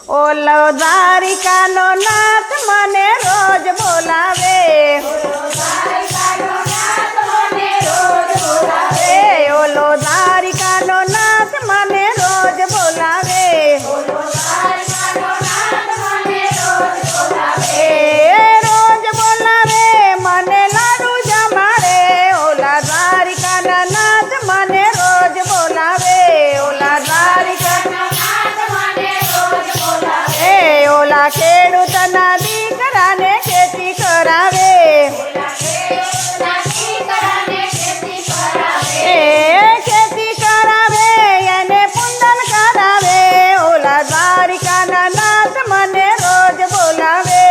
ઓલો દ્વારિકાનો નાથ મને રોજ બોલાવે, ઓલો દ્વારિકાનો નાથ મને રોજ બોલાવે, રોજ બોલાવે મને લાડુ જમાડે, ઓલા દ્વારિકાના નાથ મને રોજ બોલાવે, ઓલા દ્વારિકાના ઓલા ખેડૂતના દીકરાને ખેતી કરાવે, ખેતી કરાવે એને પુંડન કરાવે, ઓલા દ્વારિકાના નાથ મને રોજ બોલાવે,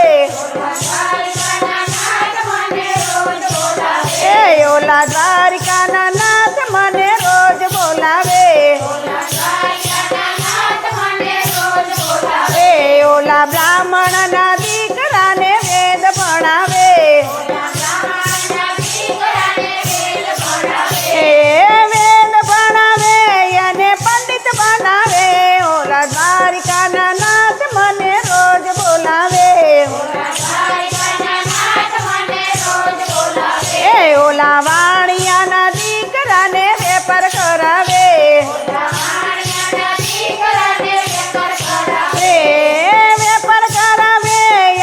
ઓલા દ્વારિકાના નાથ મને રોજ બોલાવે, ઓલા બ્રાહ્મણના દીકરાને વેદ ભણાવે, વેદ ભણાવે અને પંડિત બનાવે, ઓલા દ્વારિકાના નાથ મને રોજ બોલાવે, ઓલા વાણિયાના દીકરાને વેપાર કરાવે, વેપાર કરાવે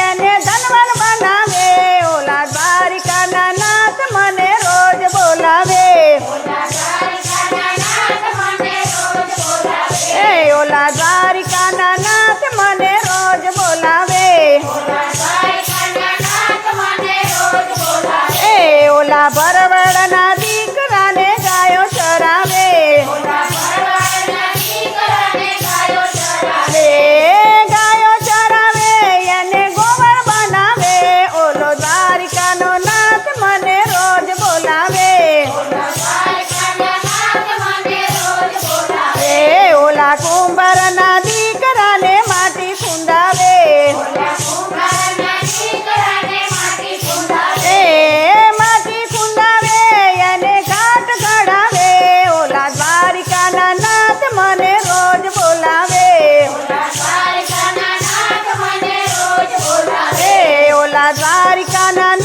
અને ધનવાન બનાવે, ઓલા દ્વારિકાના નાથ મને રોજ બોલાવે, ઓલા દ્વારિકાના નાથ મને રોજ બોલાવે, ઓલા ભરવાડના દીકરાને ગાયો ચરાવે, ગાયો ચરાવે અને ગોબર બનાવે, ઓલો દ્વારિકાનો નાથ મને રોજ બોલાવે, ઓલા કુંભારના દીકરાને માટી ફૂંદાવે, માટી ફૂંદાવે અને ઘાટ ઘડાવે, ઓલા દ્વારિકાના નાથ મને રોજ બોલાવે, ઓલા દ્વારિકાના